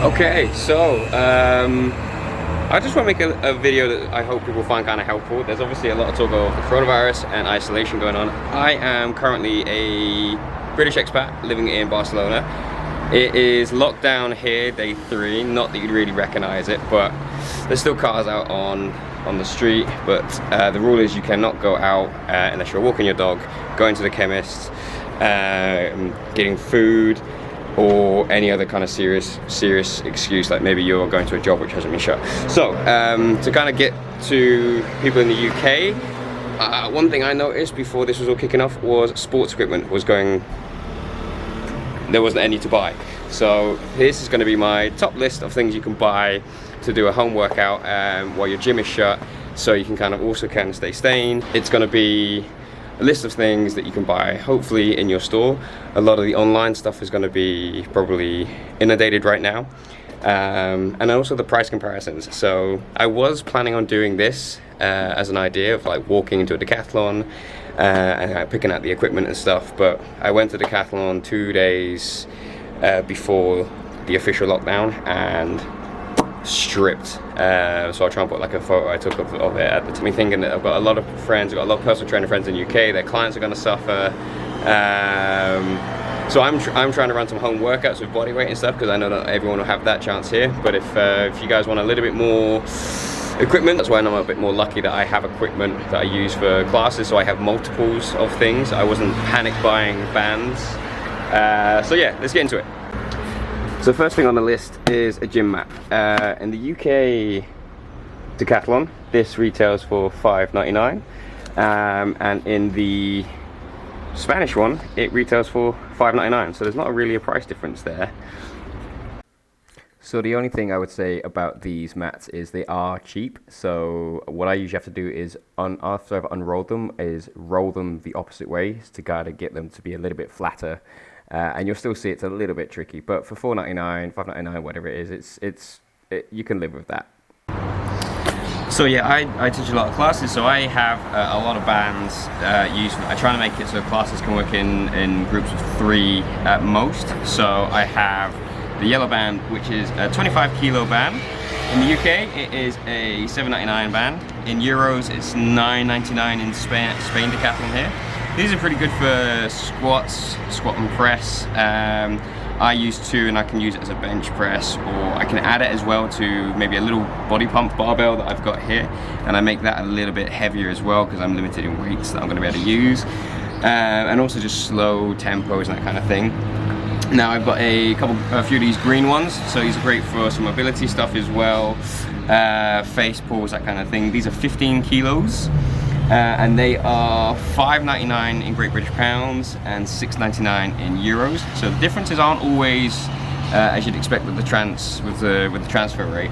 Okay, so I just want to make a video that I hope people find kind of helpful. There's obviously a lot of talk of the coronavirus and isolation going on. I am currently a British expat living in Barcelona. It is locked down here, day 3. Not that you'd really recognize it, but there's still cars out on the street. But the rule is you cannot go out unless you're walking your dog, going to the chemist, getting food, or any other kind of serious excuse, like maybe you're going to a job which hasn't been shut. So to kind of get to people in the UK, one thing I noticed before this was all kicking off was sports equipment was going, there wasn't any to buy. So this is going to be my top list of things you can buy to do a home workout while your gym is shut, so you can kind of also kind of stay sane. It's going to be a list of things that you can buy, hopefully in your store. A lot of the online stuff is going to be probably inundated right now, and also the price comparisons. So I was planning on doing this as an idea of like walking into a decathlon and picking out the equipment and stuff, but I went to Decathlon 2 days before the official lockdown and stripped. So I'll try and put like a photo I took of it at the time, thinking that I've got a lot of friends, I've got a lot of personal trainer friends in the UK, their clients are going to suffer. So I'm trying to run some home workouts with body weight and stuff, because I know not everyone will have that chance here. But if you guys want a little bit more equipment, that's why I'm a bit more lucky that I have equipment that I use for classes, so I have multiples of things. I wasn't panic buying bands. So yeah, let's get into it. So first thing on the list is a gym mat. In the UK Decathlon, this retails for $5.99, and in the Spanish one, it retails for $5.99. So there's not really a price difference there. So the only thing I would say about these mats is they are cheap. So what I usually have to do is, after I've unrolled them, is roll them the opposite way to kind of get them to be a little bit flatter. And you'll still see it's a little bit tricky, but for $4.99, $5.99, whatever it is, you can live with that. So yeah, I teach a lot of classes, so I have a lot of bands used. I try to make it so classes can work in groups of 3 at most. So I have the yellow band, which is a 25 kilo band. In the UK, it is a $7.99 band. In euros, it's $9.99 in Spain Decathlon here. These are pretty good for squats, squat and press. I use 2, and I can use it as a bench press, or I can add it as well to maybe a little body pump barbell that I've got here, and I make that a little bit heavier as well because I'm limited in weights that I'm going to be able to use, and also just slow tempos and that kind of thing. Now I've got a few of these green ones, so these are great for some mobility stuff as well, face pulls, that kind of thing. These are 15 kilos. And they are $5.99 in Great British pounds and $6.99 in euros. So the differences aren't always as you'd expect with the transfer rate.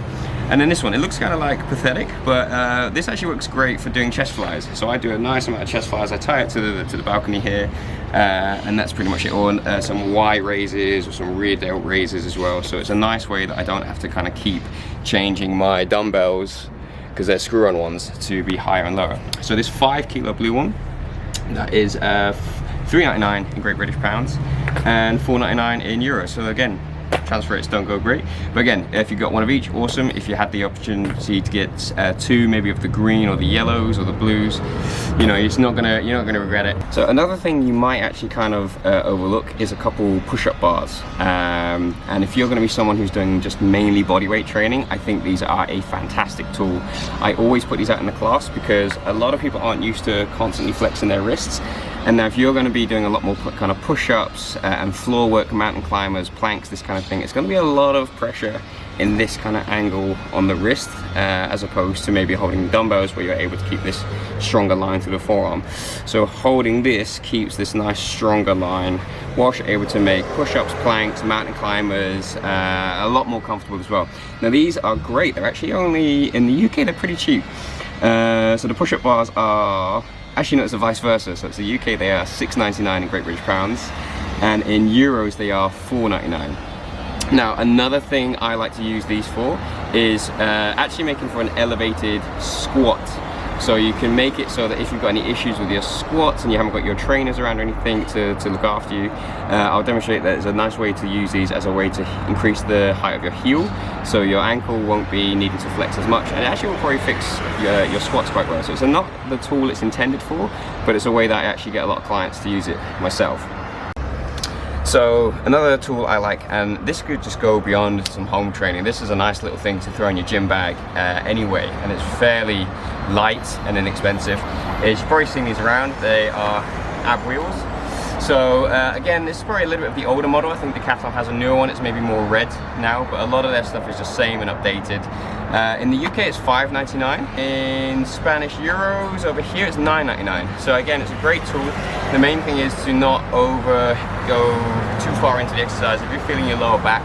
And then this one, it looks kind of like pathetic, but this actually works great for doing chest flies. So I do a nice amount of chest flies. I tie it to the balcony here, and that's pretty much it. Or some Y raises or some rear delt raises as well. So it's a nice way that I don't have to kind of keep changing my dumbbells, because they're screw-on ones, to be higher and lower. So this 5 kilo blue one, that is $3.99 in Great British pounds and $4.99 in euros. So again, transfer rates don't go great, but again, if you got one of each, awesome. If you had the opportunity to get 2, maybe of the green or the yellows or the blues, you know, you're not gonna regret it. So another thing you might actually kind of overlook is a couple push-up bars, and if you're going to be someone who's doing just mainly bodyweight training, I think these are a fantastic tool. I always put these out in the class because a lot of people aren't used to constantly flexing their wrists. And now if you're going to be doing a lot more kind of push-ups and floor work, mountain climbers, planks, this kind of thing, it's going to be a lot of pressure in this kind of angle on the wrist, as opposed to maybe holding dumbbells where you're able to keep this stronger line through the forearm. So holding this keeps this nice stronger line whilst you're able to make push-ups, planks, mountain climbers a lot more comfortable as well. Now these are great. They're actually only, in the UK, they're pretty cheap. So the push-up bars are, actually no, it's the vice versa. So it's the UK, they are $6.99 in Great British pounds, and in euros they are $4.99. Now another thing I like to use these for is actually making for an elevated squat So you can make it so that if you've got any issues with your squats and you haven't got your trainers around or anything to look after you, I'll demonstrate that there's a nice way to use these as a way to increase the height of your heel, so your ankle won't be needing to flex as much, and it actually will probably fix your squats quite well. So it's not the tool it's intended for, but it's a way that I actually get a lot of clients to use it myself. So another tool I like, and this could just go beyond some home training. This is a nice little thing to throw in your gym bag anyway, and it's fairly light and inexpensive. You've probably seen these around. They are ab wheels. So again, this is probably a little bit of the older model. I think Decathlon has a newer one. It's maybe more red now, but a lot of their stuff is just same and updated. In the UK it's $5.99. In Spanish euros over here it's $9.99. So again, it's a great tool. The main thing is to not go too far into the exercise. If you're feeling your lower back,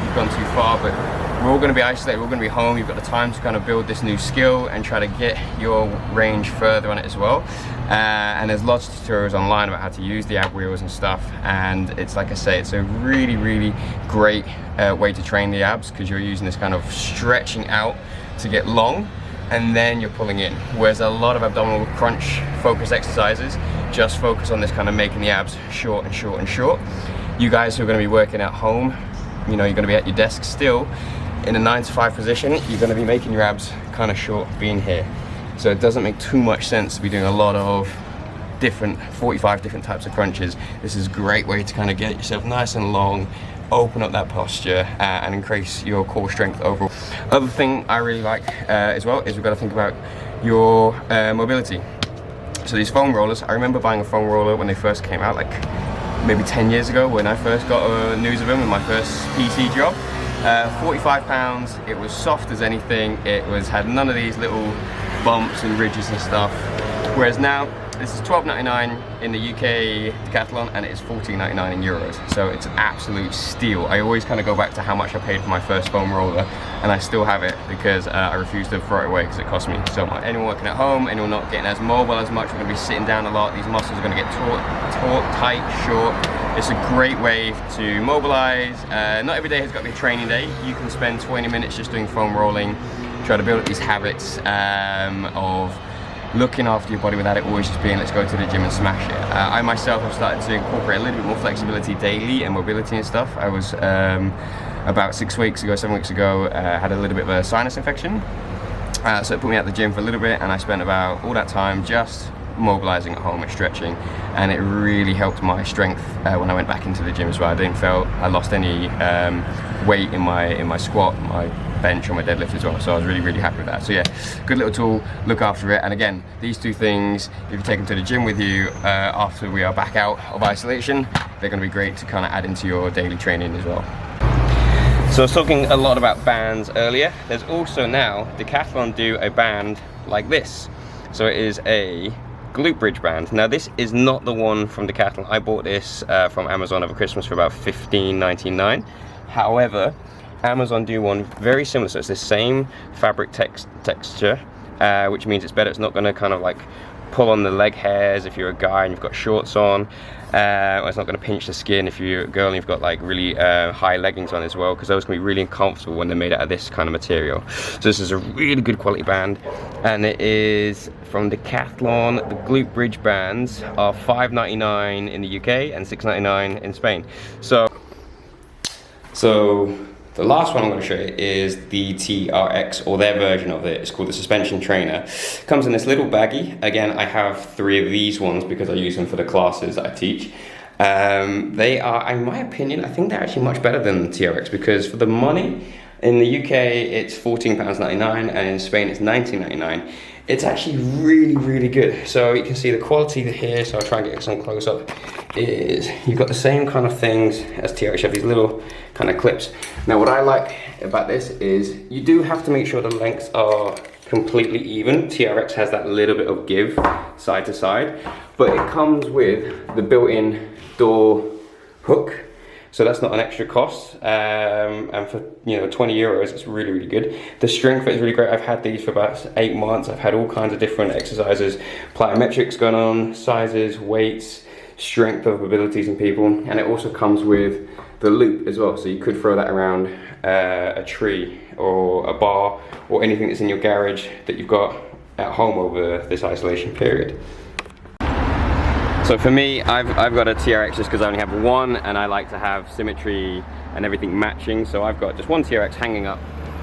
you've gone too far, but we're all going to be isolated, we're all going to be home. You've got the time to kind of build this new skill and try to get your range further on it as well. And there's lots of tutorials online about how to use the ab wheels and stuff, and it's, like I say, it's a really great way to train the abs, because you're using this kind of stretching out to get long, and then you're pulling in. Whereas a lot of abdominal crunch focused exercises just focus on this kind of making the abs short and short and short. You guys who are going to be working at home, you know, you're going to be at your desk still in a 9 to 5 position, you're going to be making your abs kind of short being here. So it doesn't make too much sense to be doing a lot of 45 different types of crunches. This is a great way to kind of get yourself nice and long, open up that posture, and increase your core strength overall. Other thing I really like as well is we've got to think about your mobility. So these foam rollers, I remember buying a foam roller when they first came out, like maybe 10 years ago when I first got news of them in my first PT job. 45 pounds, it was soft as anything, it had none of these little bumps and ridges and stuff. Whereas now, this is $12.99 in the UK Decathlon, and it is $14.99 in euros. So it's an absolute steal. I always kind of go back to how much I paid for my first foam roller, and I still have it because I refuse to throw it away because it cost me so much. Anyone working at home, anyone not getting as mobile as much, we're going to be sitting down a lot. These muscles are going to get taut, tight, short. It's a great way to mobilize. Not every day has got to be a training day. You can spend 20 minutes just doing foam rolling, try to build up these habits of looking after your body without it always just being let's go to the gym and smash it. I myself have started to incorporate a little bit more flexibility daily and mobility and stuff. I was about 7 weeks ago, had a little bit of a sinus infection. So it put me at the gym for a little bit, and I spent about all that time just mobilizing at home and stretching, and it really helped my strength when I went back into the gym as well. I lost any weight in my squat, my bench, or my deadlift as well, so I was really happy with that. So yeah, good little tool, look after it. And again, these two things, if you take them to the gym with you after we are back out of isolation, they're going to be great to kind of add into your daily training as well. So I was talking a lot about bands earlier. There's also now, Decathlon do a band like this. So it is a glute bridge band. Now this is not the one from Decathlon. I bought this from Amazon over Christmas for about $15.99. However, Amazon do one very similar, so it's the same fabric texture, which means it's better. It's not going to kind of like pull on the leg hairs if you're a guy and you've got shorts on, or it's not going to pinch the skin if you're a girl and you've got like really high leggings on as well, because those can be really uncomfortable when they're made out of this kind of material. So this is a really good quality band, and it is from Decathlon. The glute bridge bands are $5.99 in the UK and $6.99 in Spain. So the last one I'm going to show you is the TRX, or their version of it. It's called the Suspension Trainer. It comes in this little baggie. Again, I have 3 of these ones because I use them for the classes that I teach. They are, in my opinion, I think they're actually much better than the TRX, because for the money, in the UK it's £14.99 and in Spain it's $19.99. It's actually really good. So you can see the quality here, so I'll try and get some close up, is you've got the same kind of things as TRX. You have these little kind of clips. Now what I like about this is you do have to make sure the lengths are completely even. TRX has that little bit of give side to side, but it comes with the built-in door hook. So that's not an extra cost, and for 20 euros, it's really good. The strength of it is really great. I've had these for about 8 months. I've had all kinds of different exercises, plyometrics going on, sizes, weights, strength of abilities in people, and it also comes with the loop as well. So you could throw that around a tree or a bar or anything that's in your garage that you've got at home over this isolation period. So for me, I've got a TRX just because I only have one, and I like to have symmetry and everything matching. So I've got just one TRX hanging up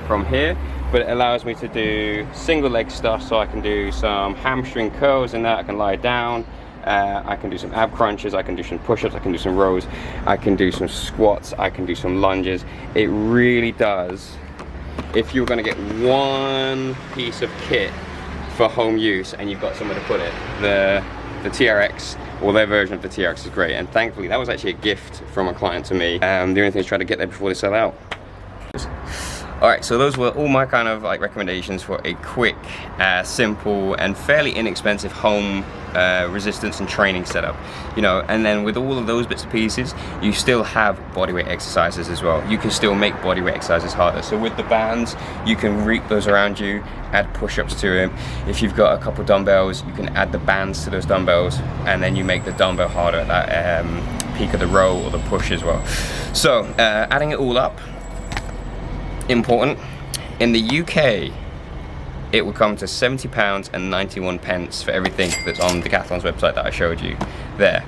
from here, but it allows me to do single leg stuff. So I can do some hamstring curls in that, I can lie down, I can do some ab crunches, I can do some push-ups, I can do some rows, I can do some squats, I can do some lunges. It really does, if you're going to get one piece of kit for home use and you've got somewhere to put it, the TRX, or their version of the TRX, is great. And thankfully that was actually a gift from a client to me. The only thing is try to get there before they sell out. Alright, so those were all my kind of like recommendations for a quick, simple and fairly inexpensive home resistance and training setup. You know, and then with all of those bits and pieces, you still have bodyweight exercises as well. You can still make bodyweight exercises harder. So with the bands, you can reap those around you, add push-ups to them. If you've got a couple dumbbells, you can add the bands to those dumbbells, and then you make the dumbbell harder at that peak of the row or the push as well. So adding it all up, important, in the UK it would come to £70 and 91 pence for everything that's on Decathlon's website that I showed you there.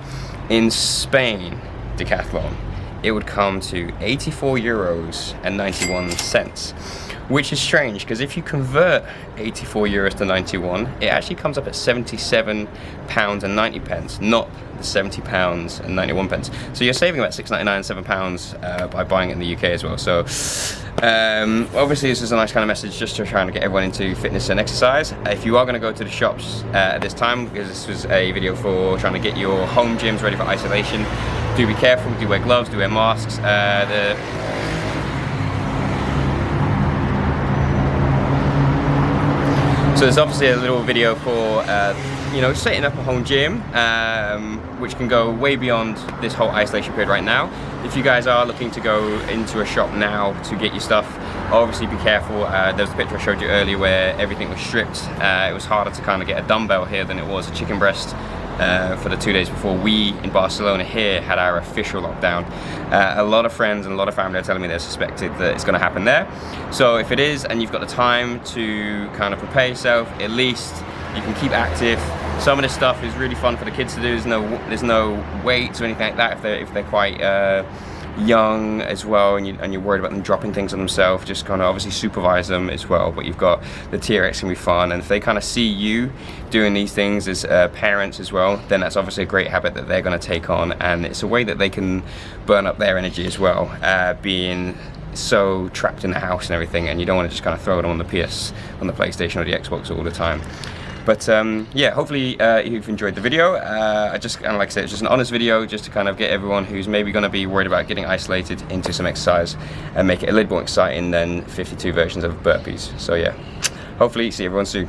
In Spain, Decathlon, it would come to €84 and 91 cents, which is strange because if you convert €84 to 91, it actually comes up at £77 and 90 pence, not the £70 and 91 pence. So you're saving about £6.99 and £7 by buying it in the UK as well. So obviously this is a nice kind of message just to try and get everyone into fitness and exercise. If you are going to go to the shops at this time, because this was a video for trying to get your home gyms ready for isolation, do be careful, do wear gloves, do wear masks. So there's obviously a little video for you know, setting up a home gym, which can go way beyond this whole isolation period right now. If you guys are looking to go into a shop now to get your stuff, obviously be careful. There's a picture I showed you earlier where everything was stripped. It was harder to kind of get a dumbbell here than it was a chicken breast for the 2 days before we in Barcelona here had our official lockdown. A lot of friends and a lot of family are telling me they suspected that it's going to happen there. So if it is and you've got the time to kind of prepare yourself, at least you can keep active. Some of this stuff is really fun for the kids to do. There's no weights or anything like that if they're quite young as well, and you're worried about them dropping things on themselves. Just kind of obviously supervise them as well. But you've got the TRX can be fun, and if they kind of see you doing these things as parents as well, then that's obviously a great habit that they're going to take on, and it's a way that they can burn up their energy as well, being so trapped in the house and everything, and you don't want to just kind of throw it on the PlayStation or the Xbox all the time. But yeah, hopefully you've enjoyed the video. I just kind of, like I said, it's just an honest video just to kind of get everyone who's maybe going to be worried about getting isolated into some exercise and make it a little more exciting than 52 versions of burpees. So yeah, hopefully see everyone soon.